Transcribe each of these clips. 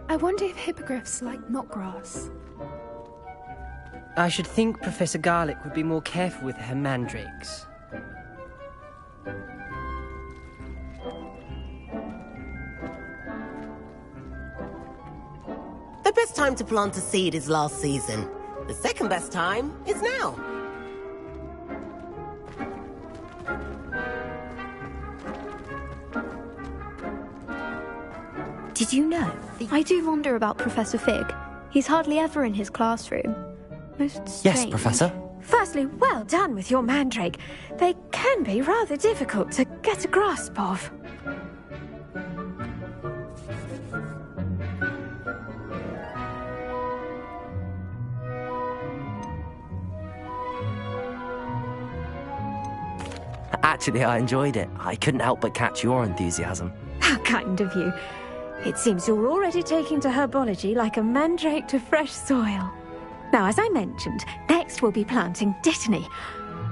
I wonder if hippogriffs like knotgrass. I should think Professor Garlick would be more careful with her mandrakes. The best time to plant a seed is last season. The second best time is now. Did you know? I do wonder about Professor Fig. He's hardly ever in his classroom. Most strange. Yes, Professor. Firstly, well done with your mandrake. They can be rather difficult to get a grasp of. Actually, I enjoyed it. I couldn't help but catch your enthusiasm. How kind of you. It seems you're already taking to herbology like a mandrake to fresh soil. Now, as I mentioned, next we'll be planting dittany.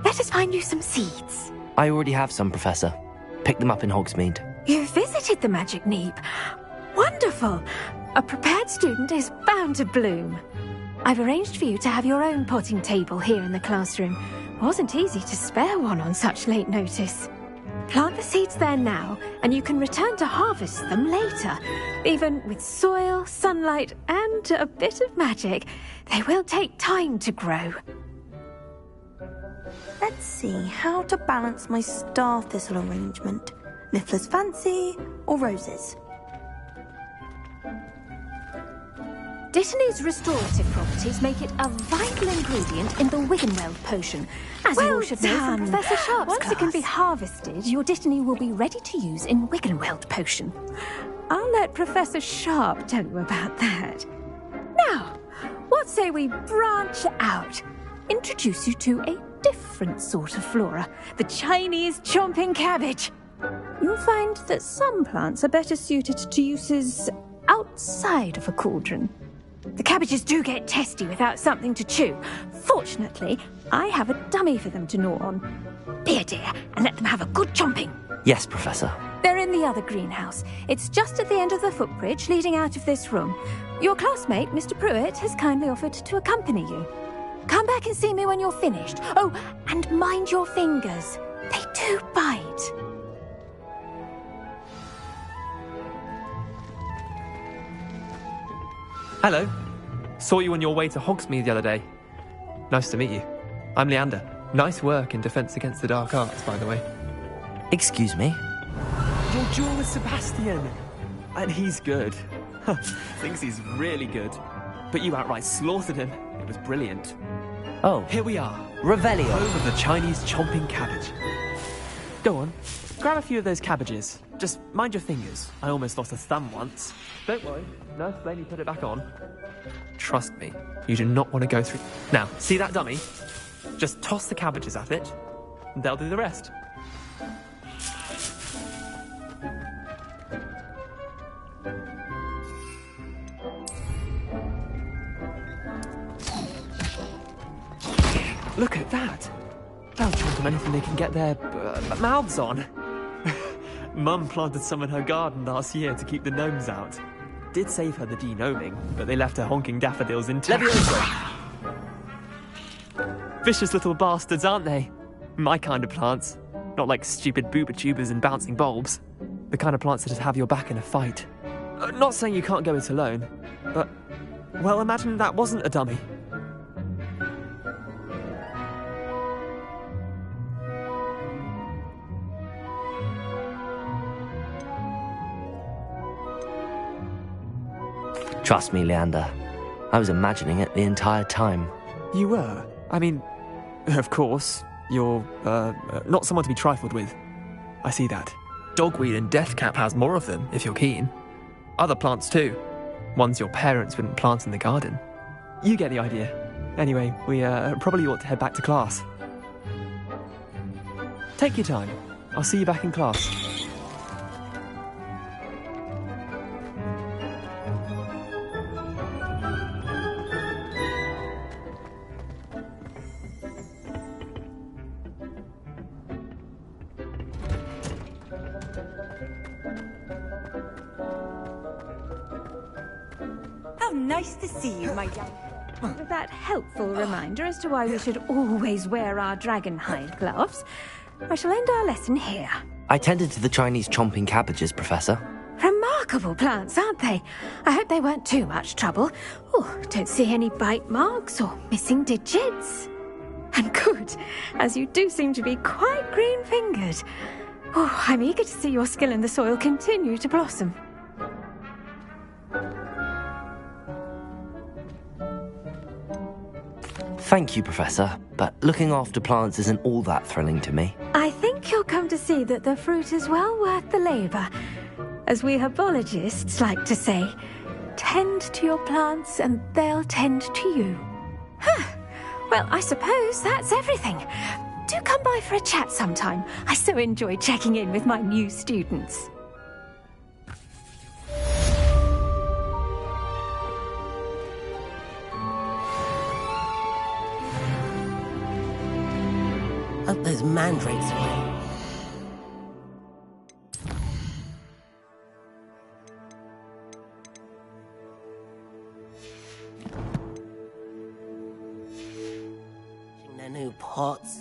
Let us find you some seeds. I already have some, Professor. Picked them up in Hogsmeade. You visited the Magic Neep. Wonderful! A prepared student is bound to bloom. I've arranged for you to have your own potting table here in the classroom. Wasn't easy to spare one on such late notice. Plant the seeds there now, and you can return to harvest them later. Even with soil, sunlight, and a bit of magic, they will take time to grow. Let's see how to balance my star thistle arrangement. Niffler's fancy or roses? Dittany's restorative properties make it a vital ingredient in the Wiggenweld potion. As you all should know from Professor Sharp's Once it can be harvested, your Dittany will be ready to use in Wiggenweld potion. I'll let Professor Sharp tell you about that. Now, what say we branch out? Introduce you to a different sort of flora, the Chinese chomping cabbage. You'll find that some plants are better suited to uses outside of a cauldron. The cabbages do get testy without something to chew. Fortunately, I have a dummy for them to gnaw on. Be a dear and let them have a good chomping. Yes, Professor. They're in the other greenhouse. It's just at the end of the footbridge leading out of this room. Your classmate, Mr. Pruitt, has kindly offered to accompany you. Come back and see me when you're finished. Oh, and mind your fingers. They do bite. Hello. Saw you on your way to Hogsmeade the other day. Nice to meet you. I'm Leander. Nice work in Defense Against the Dark Arts, by the way. Excuse me? Your duel with Sebastian. And he's good. Thinks he's really good. But you outright slaughtered him. It was brilliant. Oh. Here we are. Revelio. Home of the Chinese chomping cabbage. Go on. Grab a few of those cabbages. Just mind your fingers. I almost lost a thumb once. Don't worry. Nurse Blaney put it back on. Trust me, you do not want to go through... Now, see that dummy? Just toss the cabbages at it, and they'll do the rest. Look at that! They'll chomp on anything they can get their mouths on. Mum planted some in her garden last year to keep the gnomes out. Did save her the de-gnoming, but they left her honking daffodils intact. Vicious little bastards, aren't they? My kind of plants. Not like stupid booba tubers and bouncing bulbs. The kind of plants that just have your back in a fight. Not saying you can't go it alone, but... Well, imagine that wasn't a dummy. Trust me, Leander. I was imagining it the entire time. You were? I mean, of course, you're, not someone to be trifled with. I see that. Dogweed and deathcap has more of them, if you're keen. Other plants too. Ones your parents wouldn't plant in the garden. You get the idea. Anyway, we, probably ought to head back to class. Take your time. I'll see you back in class. Nice to see you, my young... With that helpful reminder as to why we should always wear our dragon hide gloves, I shall end our lesson here. I tended to the Chinese chomping cabbages, Professor. Remarkable plants, aren't they? I hope they weren't too much trouble. Oh, don't see any bite marks or missing digits. And good, as you do seem to be quite green-fingered. Oh, I'm eager to see your skill in the soil continue to blossom. Thank you, Professor, but looking after plants isn't all that thrilling to me. I think you'll come to see that the fruit is well worth the labour. As we herbologists like to say, tend to your plants and they'll tend to you. Well, I suppose that's everything. Do come by for a chat sometime. I so enjoy checking in with my new students. Hope those mandrakes away. Their new pots.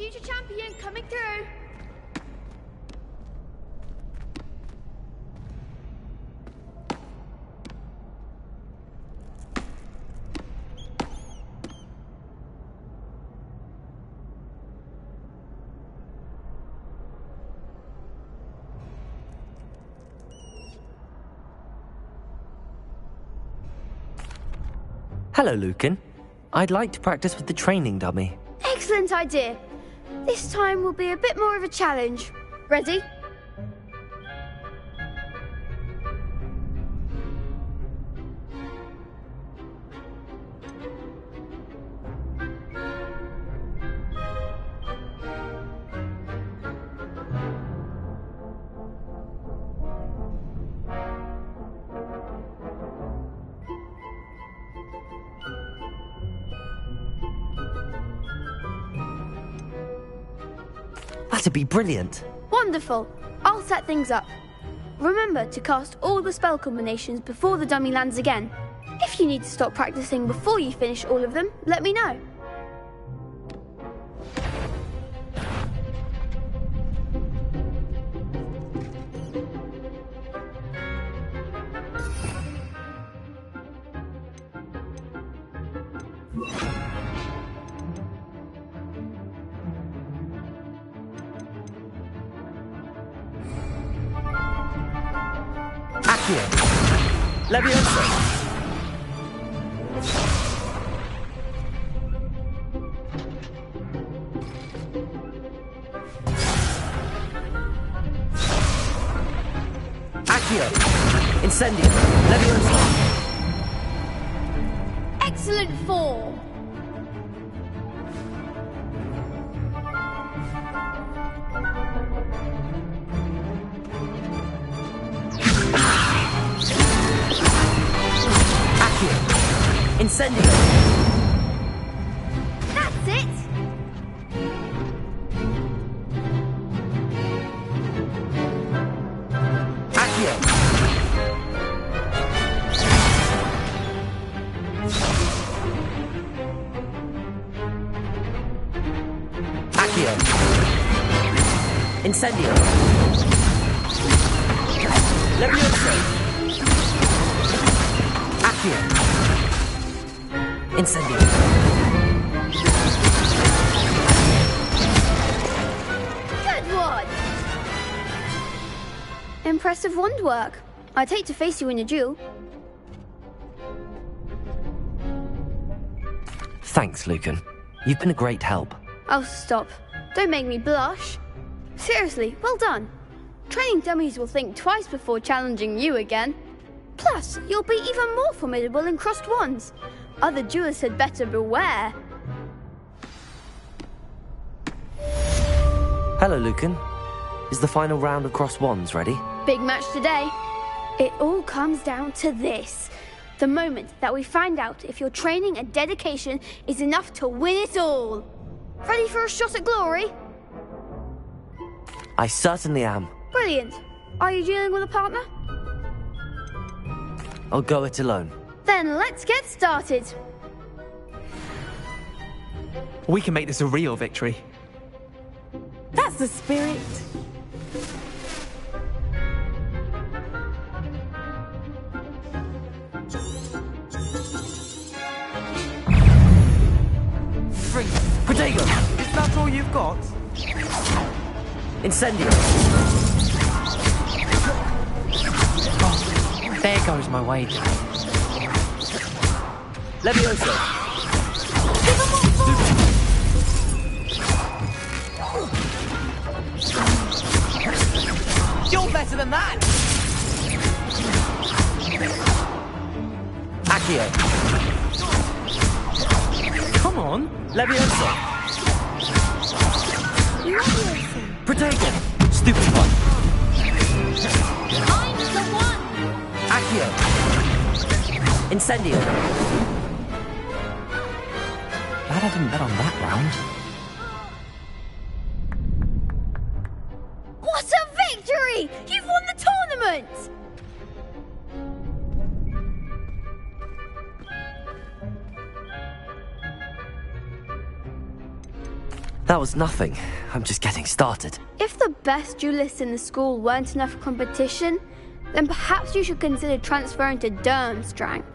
future champion coming through. Hello, Lucan. I'd like to practice with the training dummy. Excellent idea. This time will be a bit more of a challenge. Ready? That'd be brilliant. Wonderful. I'll set things up. Remember to cast all the spell combinations before the dummy lands again. If you need to stop practicing before you finish all of them, let me know. Leviosa! Accio! Incendio! Leviosa! Excellent form! Incendio! That's it! Accio! Accio! Incendio! Leviosa! Accio! Incendio! Good one! Impressive wand work. I'd hate to face you in a duel. Thanks, Lucan. You've been a great help. Oh, stop. Don't make me blush. Seriously, well done. Training dummies will think twice before challenging you again. Plus, you'll be even more formidable in crossed wands. Other duelists had better beware. Hello, Lucan. Is the final round of crossed wands ready? Big match today. It all comes down to this. The moment that we find out if your training and dedication is enough to win it all. Ready for a shot at glory? I certainly am. Brilliant. Are you dealing with a partner? I'll go it alone. Then let's get started. We can make this a real victory. That's the spirit. Protego! Is that all you've got? Incendio! Oh, there goes my wager. Leviosa! You're better than that! Accio! Come on! Leviosa! Protego! Stupid one! I'm the one! Accio! Incendio! Glad I didn't bet on that round. What a victory! You've won the tournament! That was nothing. I'm just getting started. If the best duelists in the school weren't enough competition, then perhaps you should consider transferring to Durmstrang.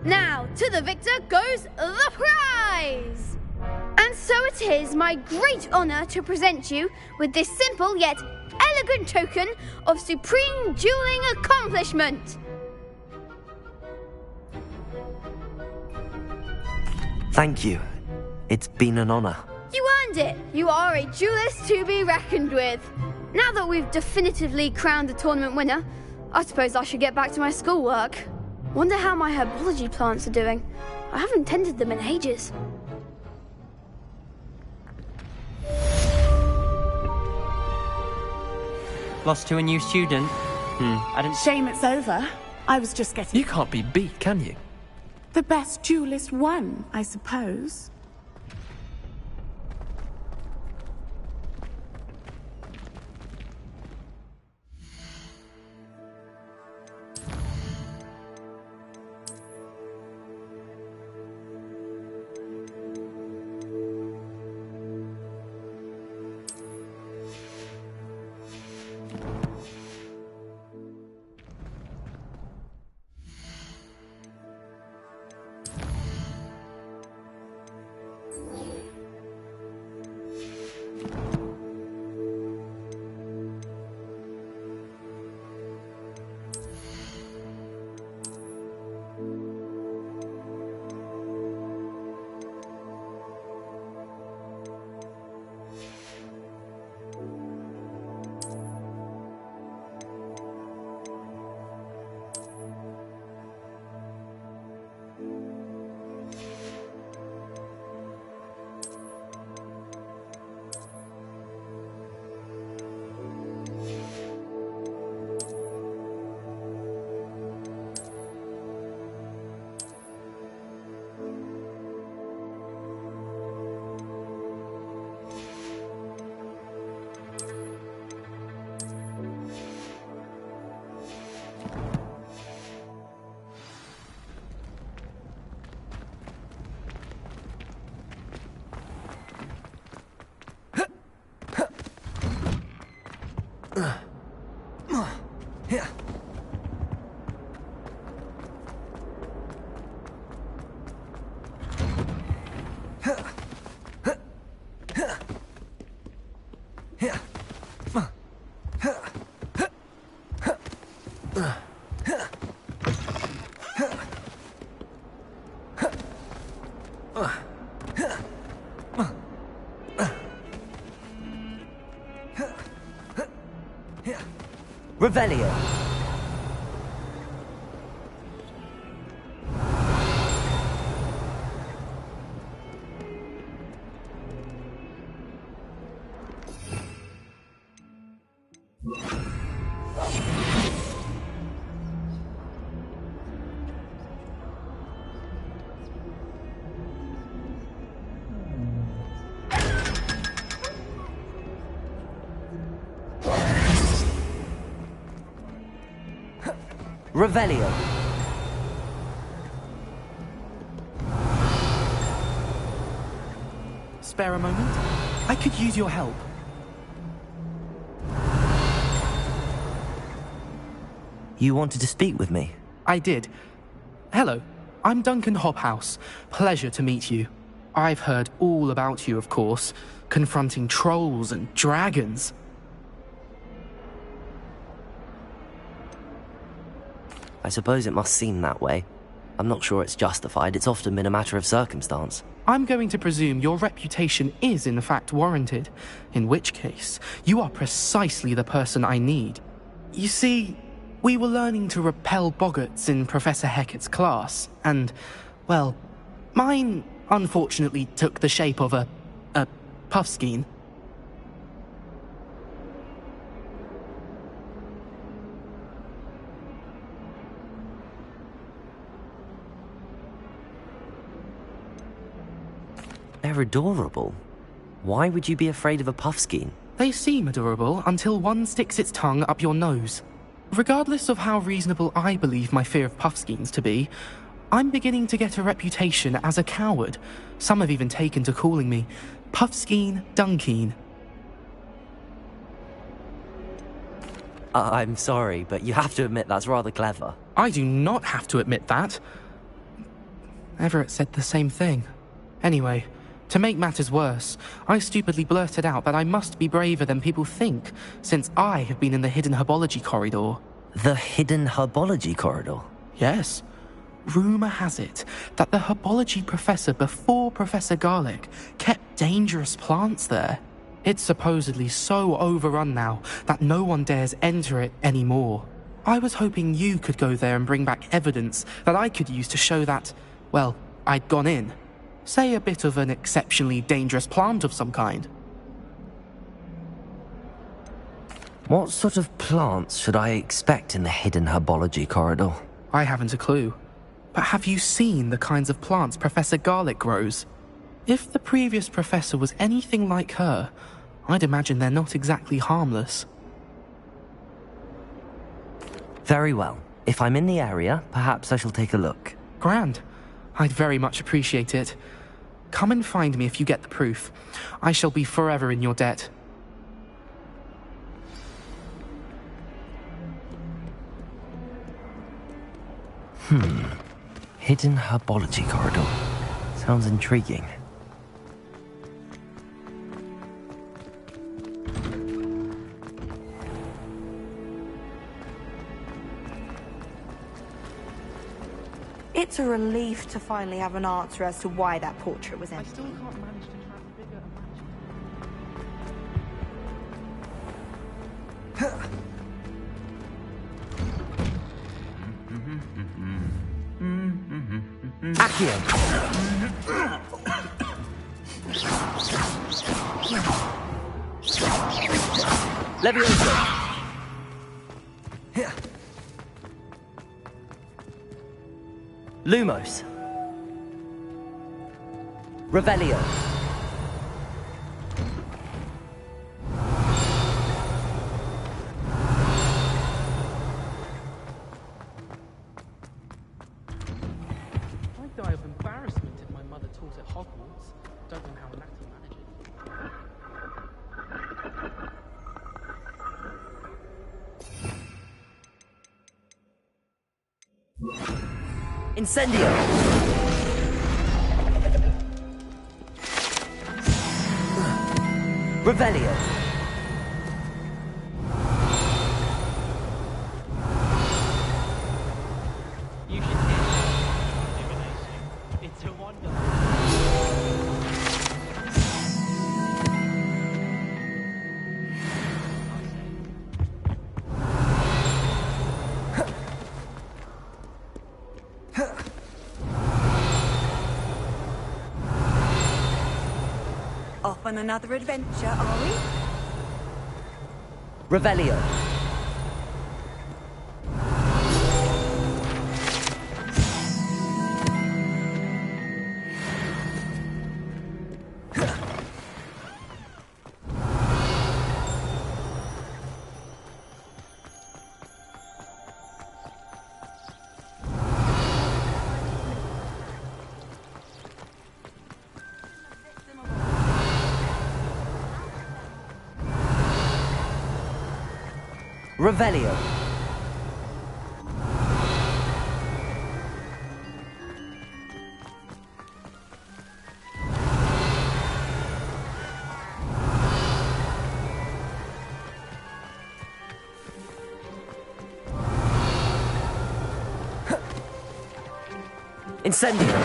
Now, to the victor goes the prize! And so it is my great honour to present you with this simple yet elegant token of supreme dueling accomplishment. Thank you. It's been an honour. You earned it. You are a duelist to be reckoned with. Now that we've definitively crowned the tournament winner, I suppose I should get back to my schoolwork. Wonder how my herbology plants are doing. I haven't tended them in ages. Lost to a new student? I didn't... Shame it's over. I was just getting... You can't be beat, can you? The best duelist won, I suppose. Revelio. Revelio. Spare a moment? I could use your help. You wanted to speak with me? I did. Hello, I'm Duncan Hobhouse. Pleasure to meet you. I've heard all about you, of course, confronting trolls and dragons. I suppose it must seem that way. I'm not sure it's justified. It's often been a matter of circumstance. I'm going to presume your reputation is in fact warranted, in which case, you are precisely the person I need. You see, we were learning to repel boggarts in Professor Hecat's class, and, well, mine unfortunately took the shape of a puffskein. They're adorable. Why would you be afraid of a puffskein? They seem adorable until one sticks its tongue up your nose. Regardless of how reasonable I believe my fear of puffskeins to be, I'm beginning to get a reputation as a coward. Some have even taken to calling me Puffskein Dunkeen. I'm sorry, but you have to admit that's rather clever. I do not have to admit that. Everett said the same thing. Anyway, to make matters worse, I stupidly blurted out that I must be braver than people think, since I have been in the hidden herbology corridor. The hidden herbology corridor? Yes. Rumour has it that the herbology professor before Professor Garlick kept dangerous plants there. It's supposedly so overrun now that no one dares enter it anymore. I was hoping you could go there and bring back evidence that I could use to show that, well, I'd gone in. Say a bit of an exceptionally dangerous plant of some kind. What sort of plants should I expect in the hidden herbology corridor? I haven't a clue. But have you seen the kinds of plants Professor Garlick grows? If the previous professor was anything like her, I'd imagine they're not exactly harmless. Very well. If I'm in the area, perhaps I shall take a look. Grand. I'd very much appreciate it. Come and find me if you get the proof. I shall be forever in your debt. Hidden herbology corridor. Sounds intriguing. It's a relief to finally have an answer as to why that portrait was empty. I still can't manage to travel bigger Accio! Leviosa! Lumos. Revelio. I'd die of embarrassment if my mother taught at Hogwarts. Don't know how Natty manages. Incendio! Revelio! You should hear divination. It's a wonder. Off on another adventure, are we? Revelio. Revelio. Incendio.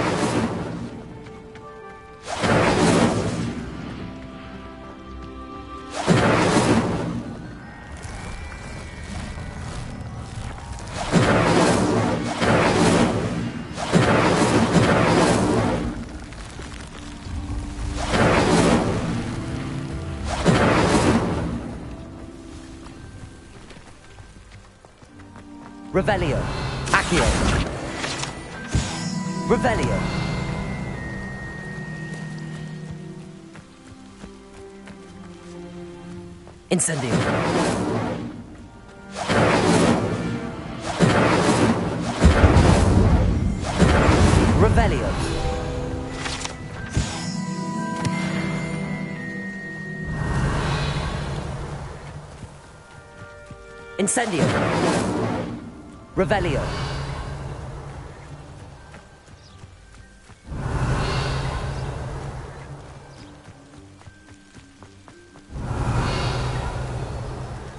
Revelio. Accio. Revelio. Incendio. Revelio. Incendio. Revelio.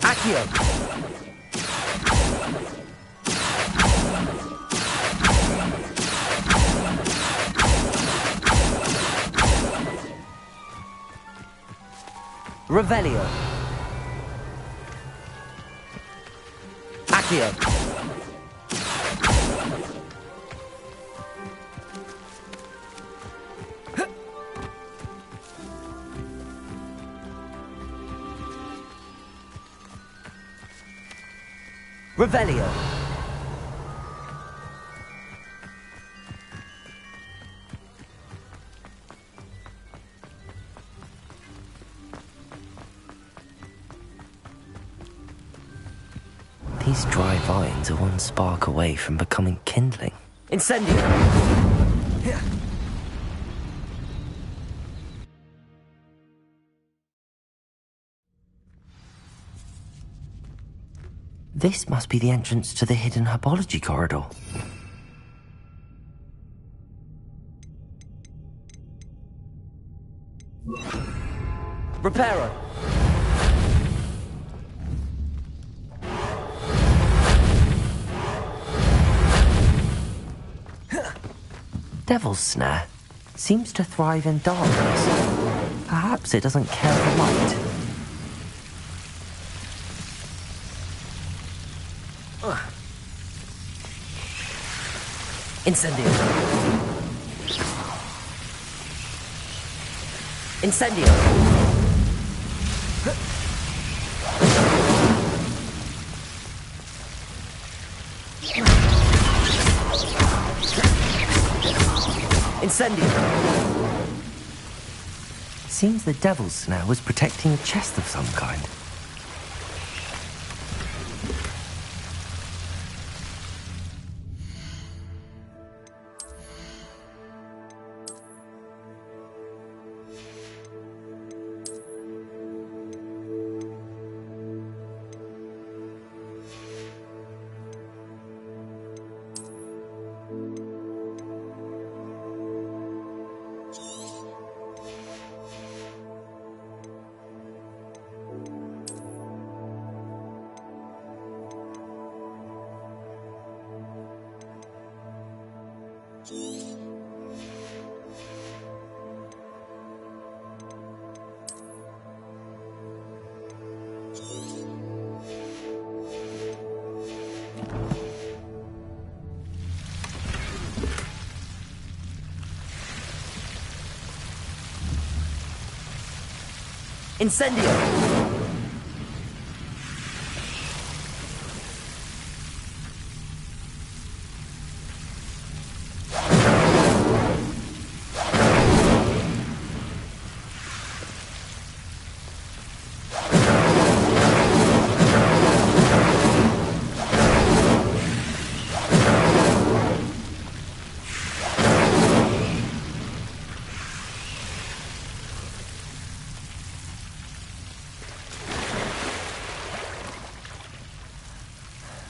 Accio. Revelio. Accio. Revelio. These dry vines are one spark away from becoming kindling. Incendio! This must be the entrance to the hidden herbology corridor. Reparo! Devil's Snare seems to thrive in darkness. Perhaps it doesn't care for light. Incendio. Incendio. Incendio. Seems the Devil's Snare was protecting a chest of some kind. Incendio!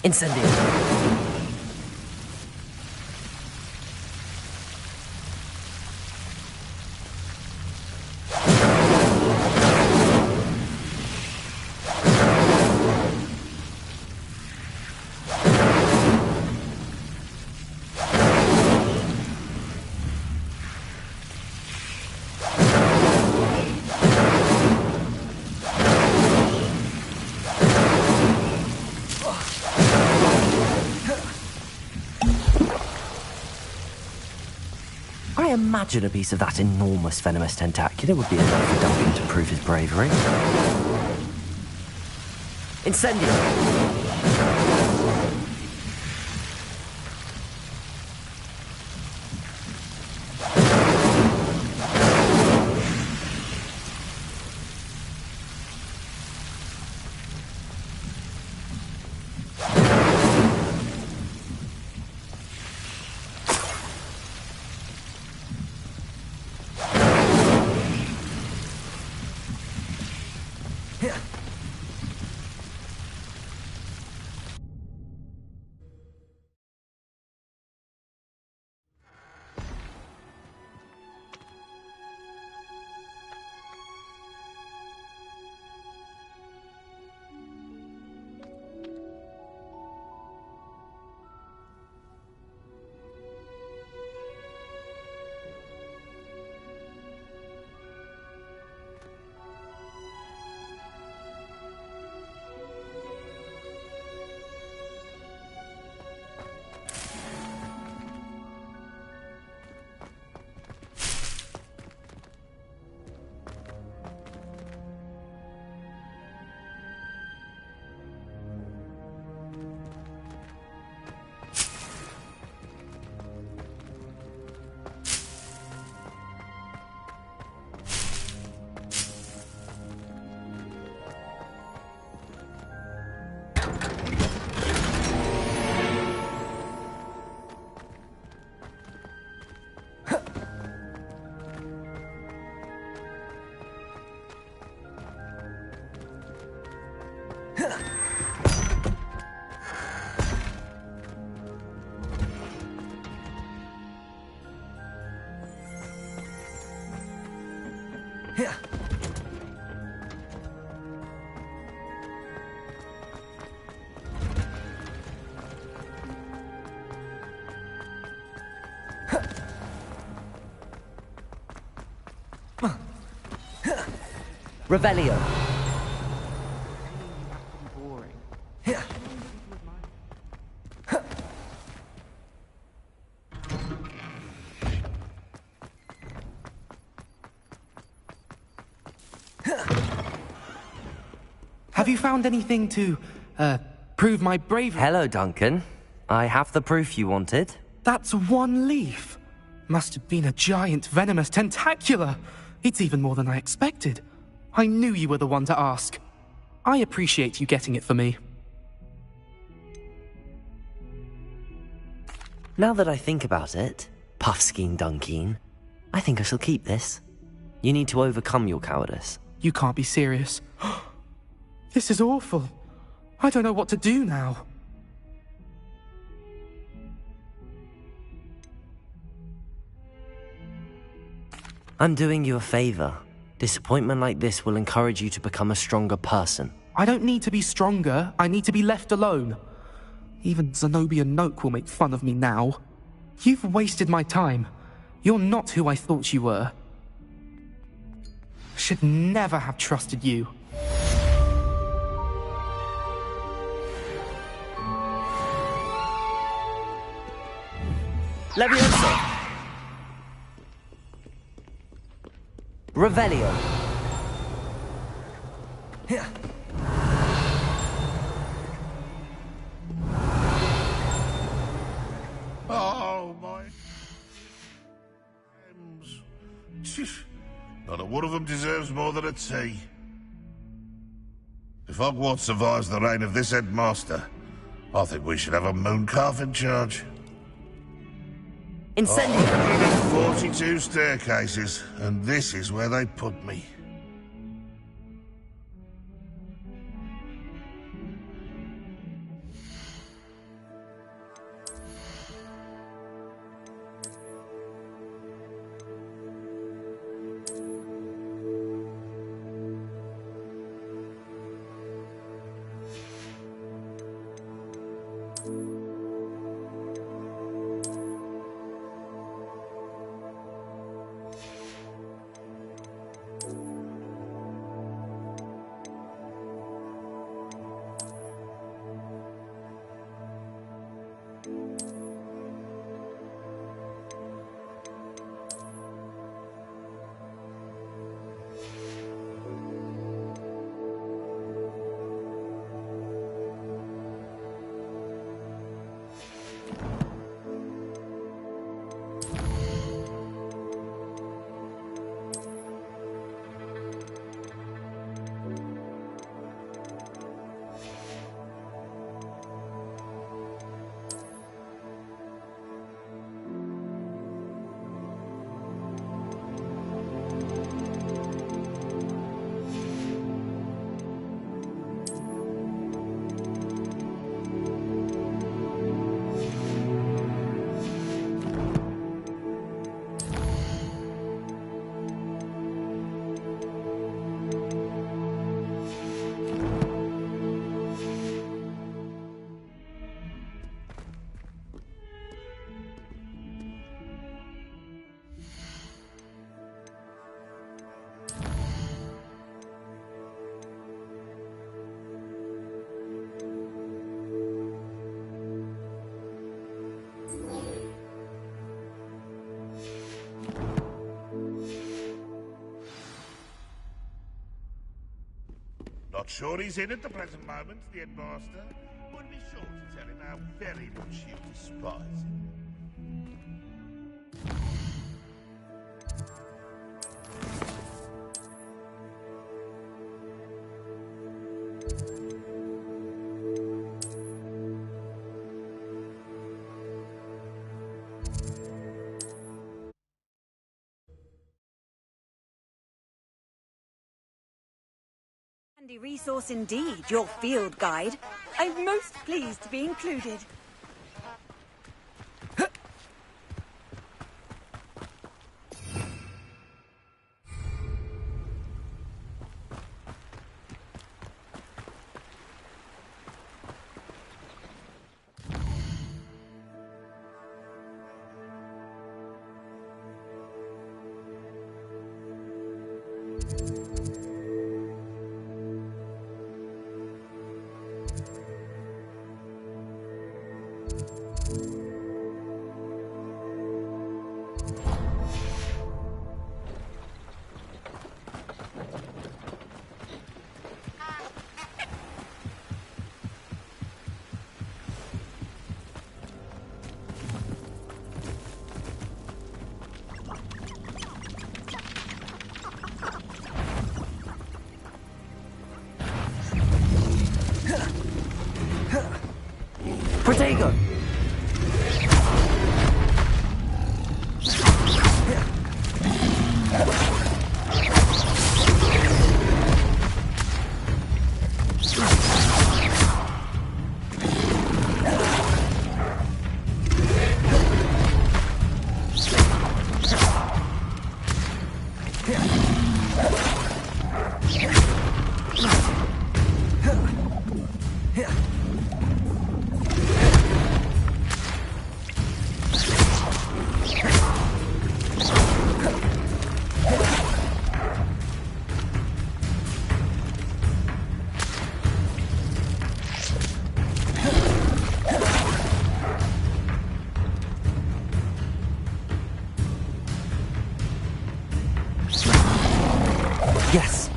Incendio. I imagine a piece of that enormous venomous tentacular would be enough for Duncan to prove his bravery. Incendio! Revelio. Have you found anything to, prove my bravery? Hello, Duncan. I have the proof you wanted. That's one leaf. Must have been a giant venomous tentacula. It's even more than I expected. I knew you were the one to ask. I appreciate you getting it for me. Now that I think about it, Puffskein Dunkeen, I think I shall keep this. You need to overcome your cowardice. You can't be serious. This is awful. I don't know what to do now. I'm doing you a favor. Disappointment like this will encourage you to become a stronger person. I don't need to be stronger. I need to be left alone. Even Zenobia Noak will make fun of me now. You've wasted my time. You're not who I thought you were. Should never have trusted you. Leviosa! Revelio. Oh, my... Not a one of them deserves more than a tea. If Hogwarts survives the reign of this headmaster, I think we should have a mooncalf in charge. Incendio! 142 staircases, and this is where they put me. Not sure he's in at the present moment, the headmaster. Would be sure to tell him how very much you despise him. Handy resource indeed, your field guide. I'm most pleased to be included. Protego! Yes.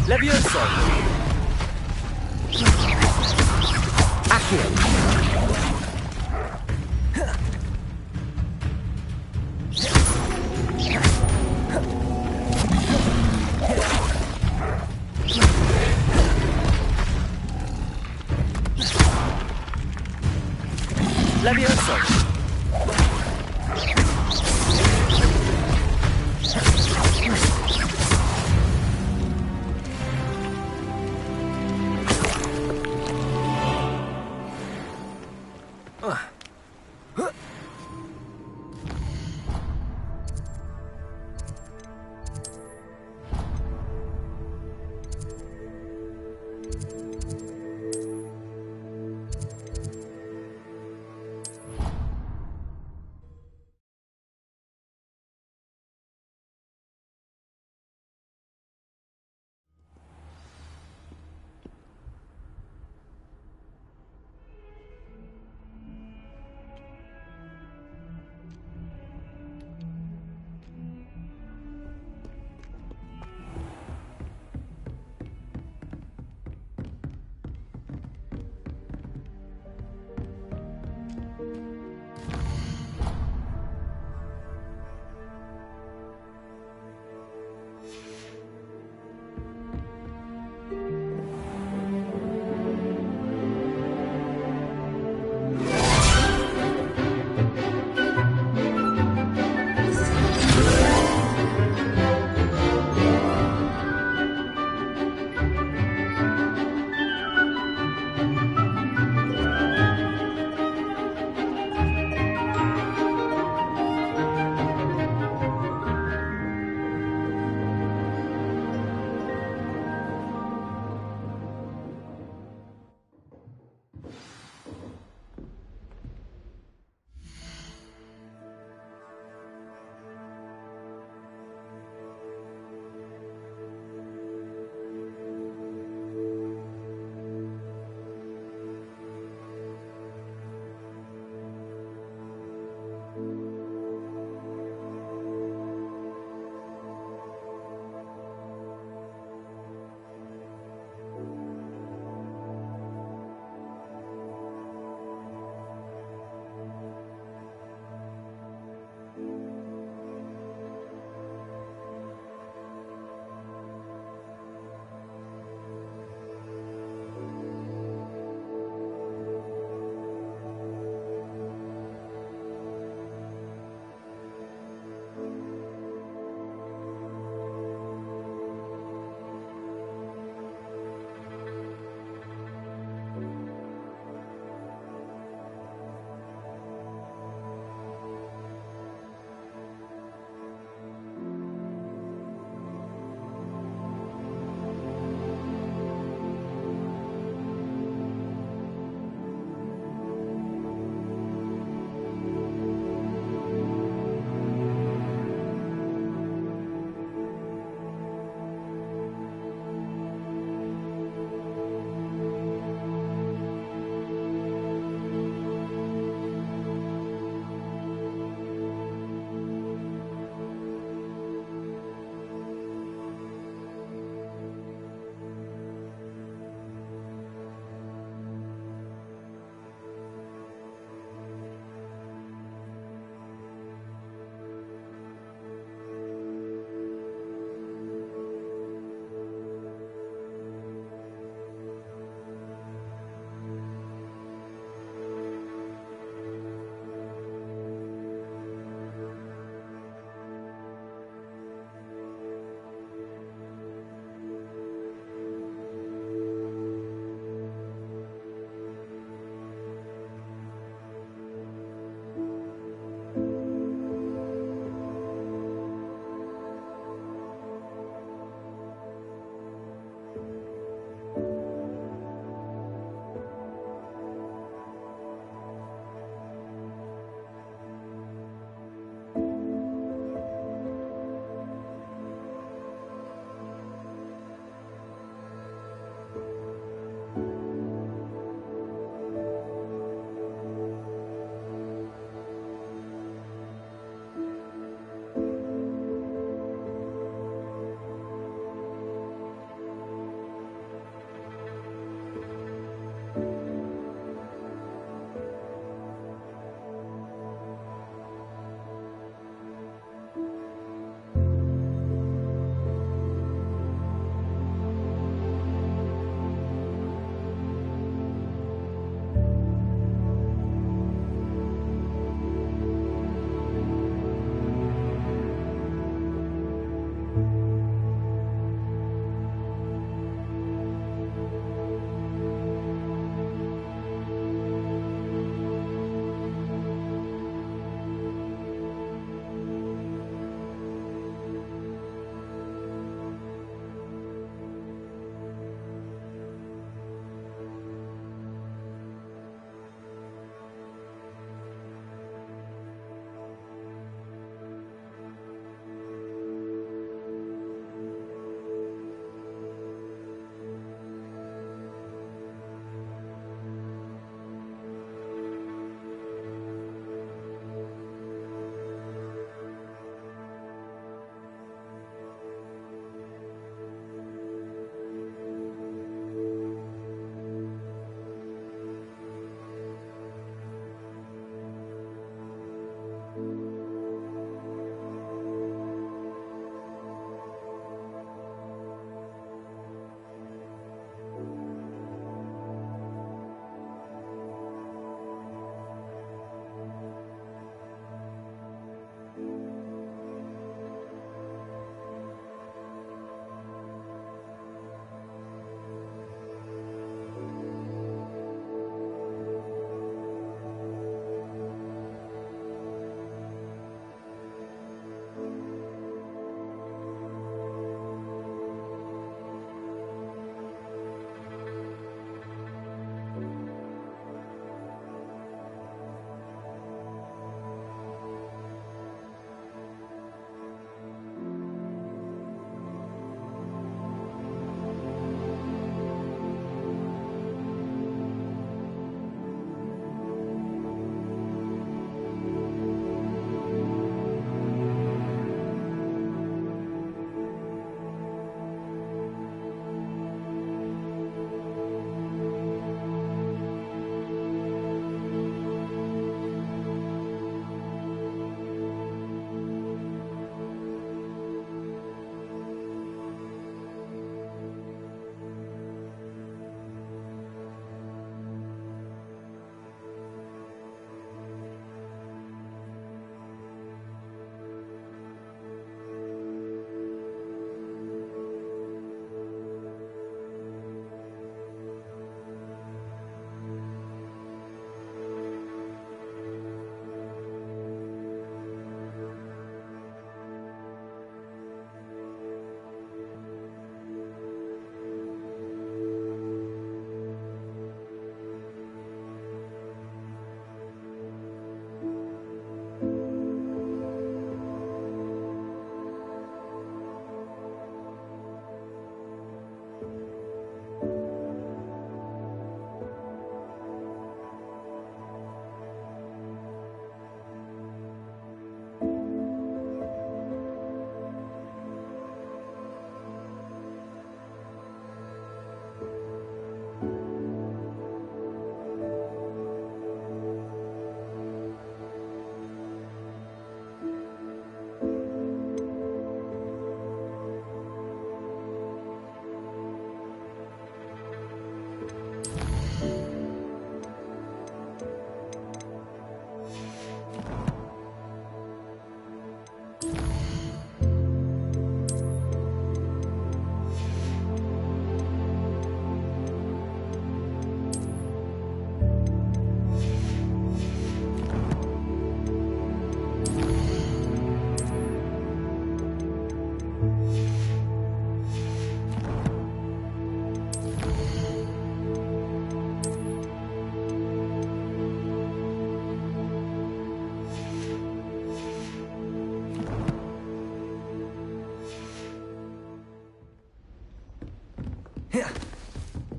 Levioso. Accio. Levioso.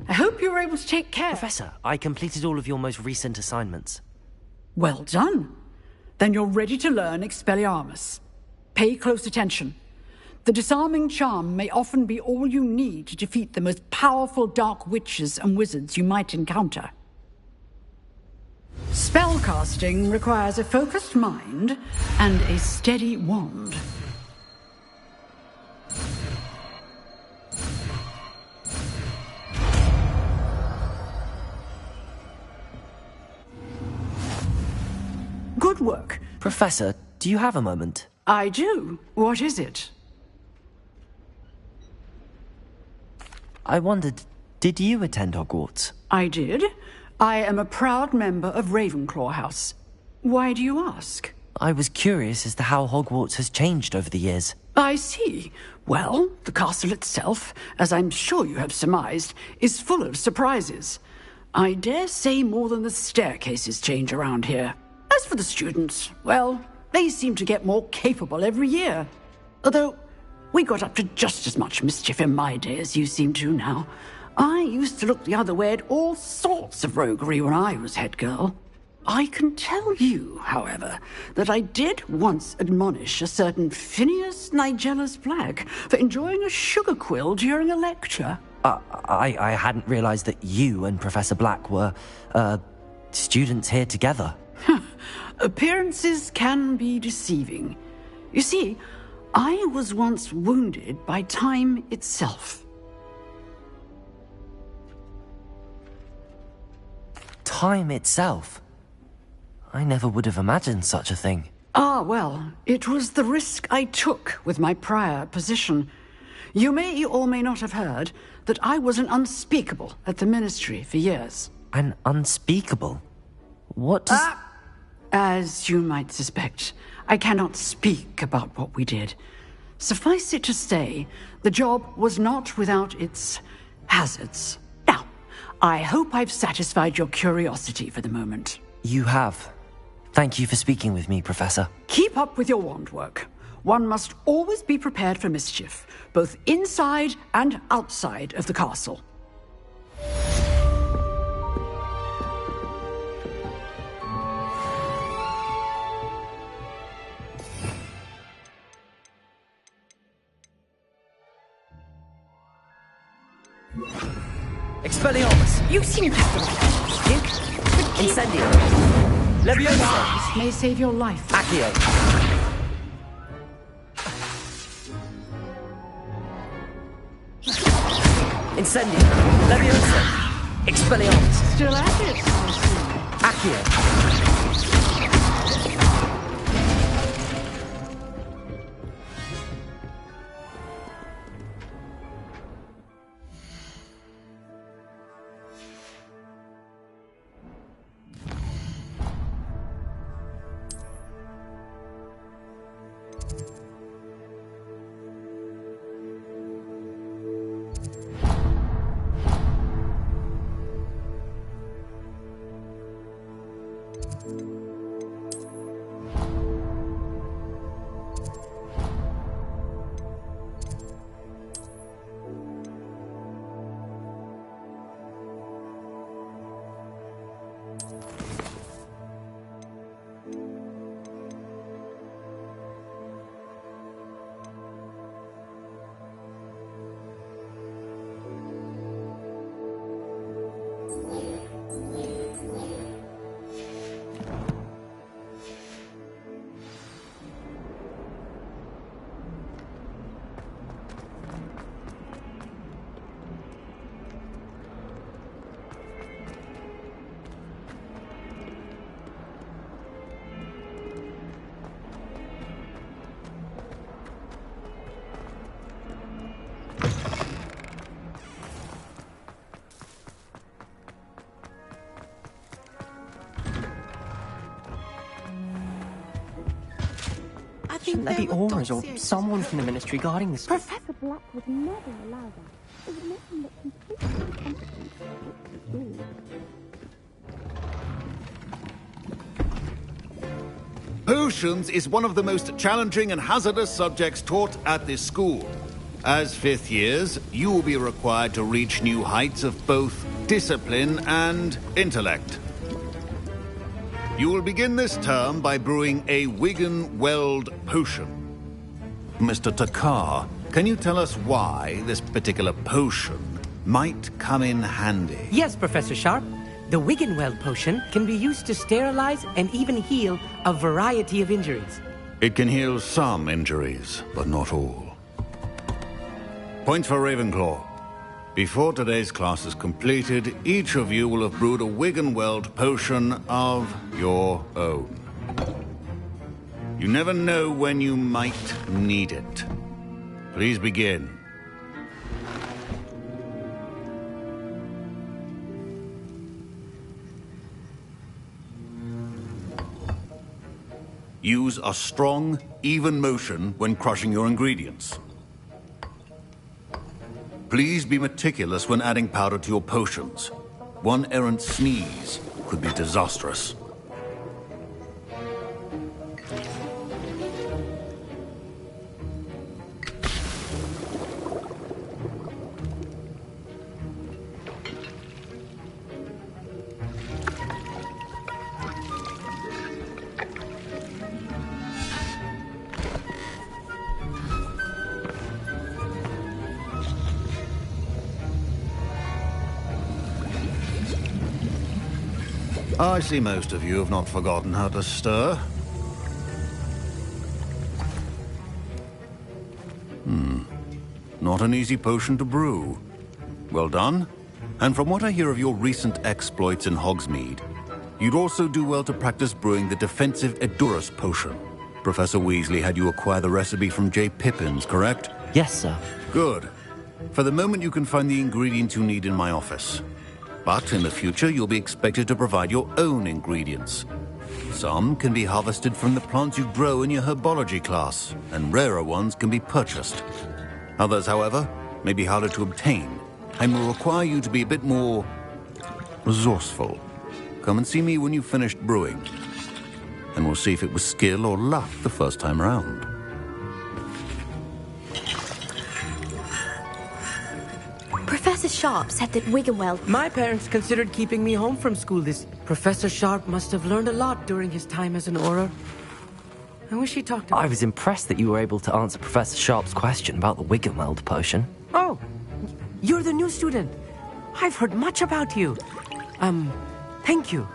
I hope you were able to take care. Professor, I completed all of your most recent assignments. Well done. Then you're ready to learn Expelliarmus. Pay close attention. The disarming charm may often be all you need to defeat the most powerful dark witches and wizards you might encounter. Spellcasting requires a focused mind and a steady wand. Good work. Professor, do you have a moment? I do. What is it? I wondered, did you attend Hogwarts? I did. I am a proud member of Ravenclaw House. Why do you ask? I was curious as to how Hogwarts has changed over the years. I see. Well, the castle itself, as I'm sure you have surmised, is full of surprises. I dare say more than the staircases change around here. As for the students, well, they seem to get more capable every year. Although, we got up to just as much mischief in my day as you seem to now. I used to look the other way at all sorts of roguery when I was head girl. I can tell you, however, that I did once admonish a certain Phineas Nigellus Black for enjoying a sugar quill during a lecture. I hadn't realized that you and Professor Black were, students here together. Appearances can be deceiving. You see, I was once wounded by time itself. Time itself? I never would have imagined such a thing. Ah, well, it was the risk I took with my prior position. You may or may not have heard that I was an unspeakable at the Ministry for years. An unspeakable? What does... As you might suspect, I cannot speak about what we did. Suffice it to say, the job was not without its hazards. Now, I hope I've satisfied your curiosity for the moment. You have. Thank you for speaking with me, Professor. Keep up with your wand work. One must always be prepared for mischief, both inside and outside of the castle. Expelliarmus! You seem to think. Incendio! Leviosa! This may save your life. Accio! Incendio! Leviosa! Expelliarmus! Still at it, Accio! Shouldn't there be Auras or someone from the Ministry guarding this? Professor Black would never allow that. It would make him look completely incompetent to teach the school. Potions is one of the most challenging and hazardous subjects taught at this school. As fifth years, you will be required to reach new heights of both discipline and intellect. You will begin this term by brewing a Wiggenweld potion. Mr. Takar, can you tell us why this particular potion might come in handy? Yes, Professor Sharp. The Wiggenweld potion can be used to sterilize and even heal a variety of injuries. It can heal some injuries, but not all. Points for Ravenclaw. Before today's class is completed, each of you will have brewed a Wiggenweld potion of your own. You never know when you might need it. Please begin. Use a strong, even motion when crushing your ingredients. Please be meticulous when adding powder to your potions. One errant sneeze could be disastrous. I see most of you have not forgotten how to stir. Not an easy potion to brew. Well done. And from what I hear of your recent exploits in Hogsmeade, you'd also do well to practice brewing the defensive Edurus potion. Professor Weasley had you acquire the recipe from J. Pippins, correct? Yes, sir. Good. For the moment, you can find the ingredients you need in my office. But in the future, you'll be expected to provide your own ingredients. Some can be harvested from the plants you grow in your herbology class, and rarer ones can be purchased. Others, however, may be harder to obtain, and will require you to be a bit more resourceful. Come and see me when you've finished brewing, and we'll see if it was skill or luck the first time around. Professor Sharp said that Wiggenweld... My parents considered keeping me home from school this... Professor Sharp must have learned a lot during his time as an Auror. I wish he talked to me. I was impressed that you were able to answer Professor Sharp's question about the Wiggenweld potion. Oh, you're the new student. I've heard much about you. Thank you.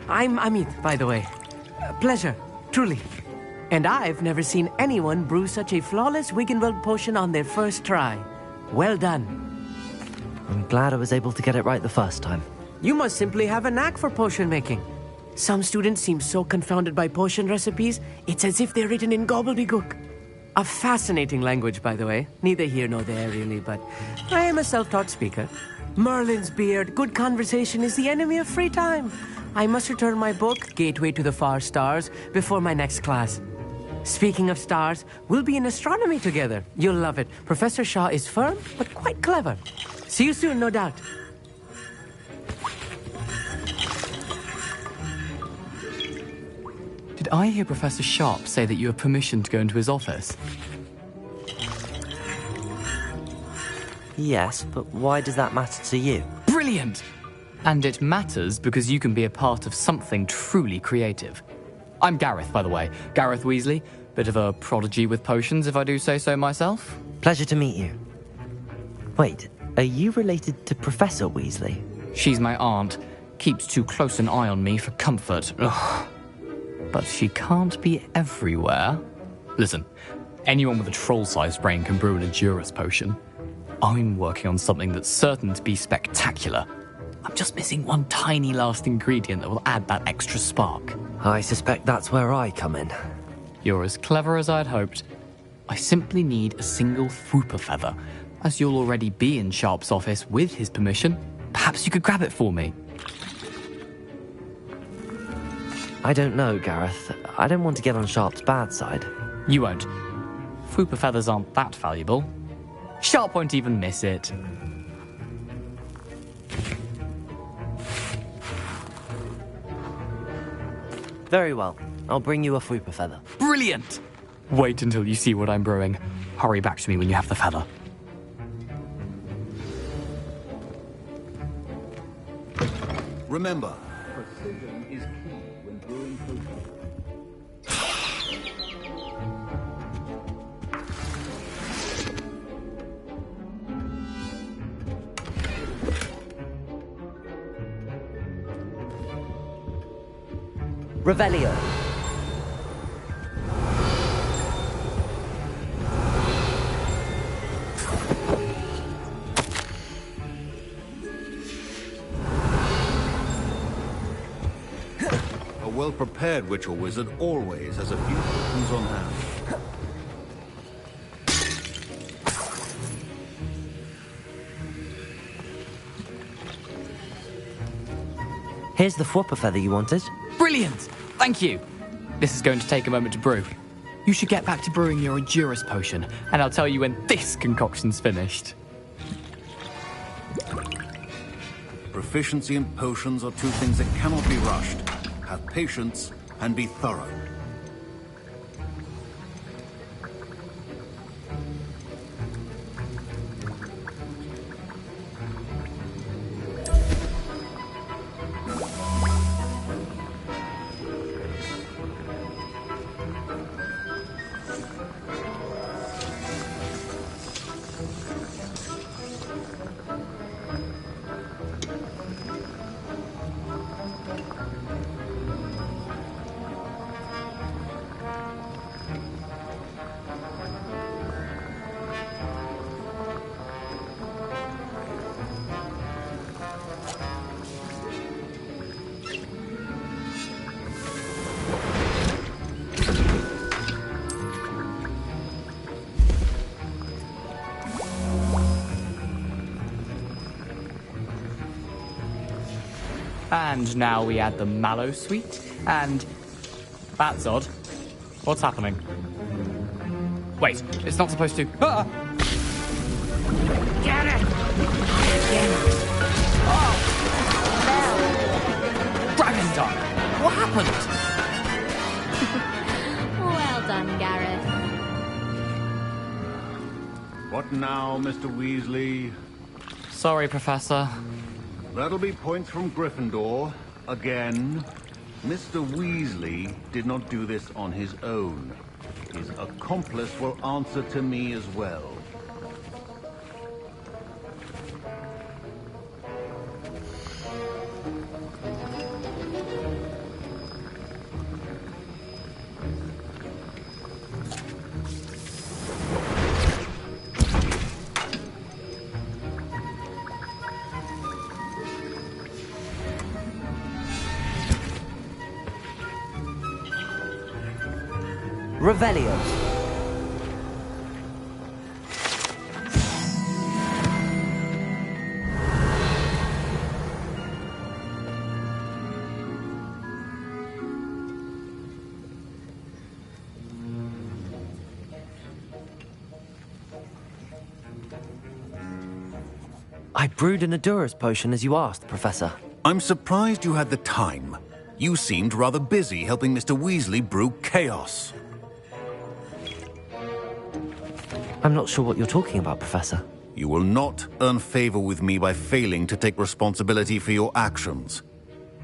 I'm Amit, by the way. Pleasure, truly. And I've never seen anyone brew such a flawless Wiggenweld potion on their first try. Well done. I'm glad I was able to get it right the first time. You must simply have a knack for potion making. Some students seem so confounded by potion recipes, it's as if they're written in gobbledygook. A fascinating language, by the way. Neither here nor there, really, but I am a self-taught speaker. Merlin's beard, good conversation is the enemy of free time. I must return my book, Gateway to the Far Stars, before my next class. Speaking of stars, we'll be in astronomy together. You'll love it. Professor Shaw is firm, but quite clever. See you soon, no doubt. Did I hear Professor Sharp say that you have permission to go into his office? Yes, but why does that matter to you? Brilliant! And it matters because you can be a part of something truly creative. I'm Gareth, by the way. Gareth Weasley. Bit of a prodigy with potions, if I do say so myself. Pleasure to meet you. Wait, are you related to Professor Weasley? She's my aunt. Keeps too close an eye on me for comfort. Ugh. But she can't be everywhere. Listen, anyone with a troll-sized brain can brew an Edurus potion. I'm working on something that's certain to be spectacular. I'm just missing one tiny last ingredient that will add that extra spark. I suspect that's where I come in. You're as clever as I'd hoped. I simply need a single Fwooper feather. As you'll already be in Sharp's office with his permission, perhaps you could grab it for me. I don't know, Gareth. I don't want to get on Sharp's bad side. You won't. Fwooper feathers aren't that valuable. Sharp won't even miss it. Very well. I'll bring you a Fwooper feather. Brilliant! Wait until you see what I'm brewing. Hurry back to me when you have the feather. Remember, precision is key when brewing potions. Revelio. A well-prepared witch or wizard always has a few potions on hand. Here's the flopper feather you wanted. Brilliant! Thank you! This is going to take a moment to brew. You should get back to brewing your Endurance potion, and I'll tell you when this concoction's finished. Proficiency in potions are two things that cannot be rushed. Have patience and be thorough. And now we add the mallow sweet, and... That's odd. What's happening? Wait, it's not supposed to... Ah! Get it! Oh! Dragon Duck! What happened? Well done, Gareth. What now, Mr. Weasley? Sorry, Professor. That'll be points from Gryffindor. Again. Mr. Weasley did not do this on his own. His accomplice will answer to me as well. Revelio. I brewed an Endurance potion as you asked, Professor. I'm surprised you had the time. You seemed rather busy helping Mr. Weasley brew chaos. I'm not sure what you're talking about, Professor. You will not earn favor with me by failing to take responsibility for your actions.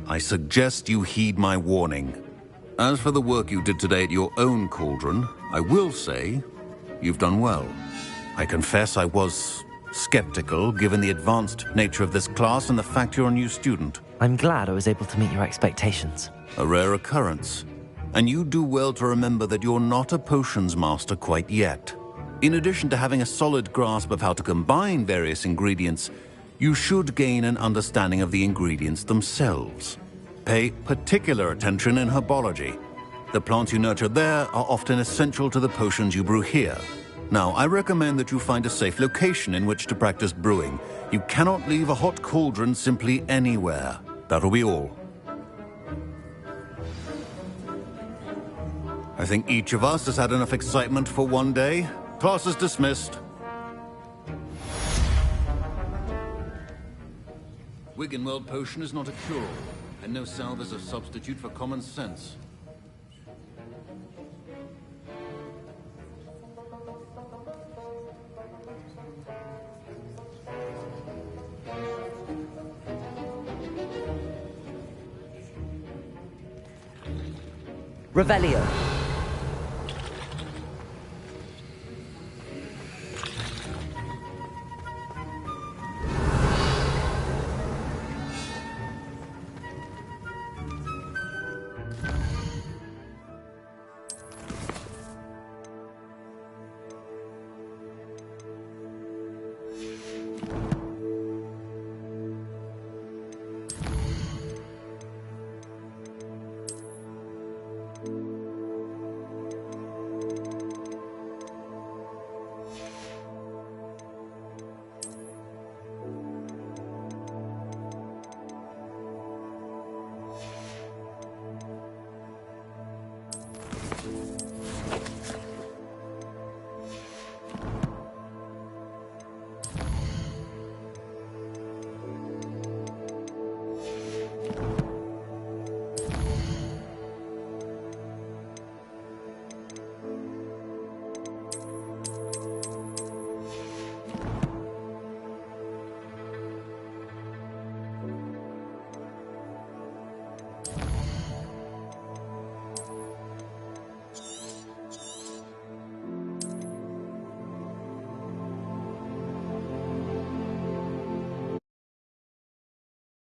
I suggest you heed my warning. As for the work you did today at your own cauldron, I will say you've done well. I confess I was skeptical, given the advanced nature of this class and the fact you're a new student. I'm glad I was able to meet your expectations. A rare occurrence. And you do well to remember that you're not a potions master quite yet. In addition to having a solid grasp of how to combine various ingredients, you should gain an understanding of the ingredients themselves. Pay particular attention in herbology. The plants you nurture there are often essential to the potions you brew here. Now, I recommend that you find a safe location in which to practice brewing. You cannot leave a hot cauldron simply anywhere. That'll be all. I think each of us has had enough excitement for one day. Class is dismissed. Wiggenweld potion is not a cure-all, and no salve is a substitute for common sense. Revelio.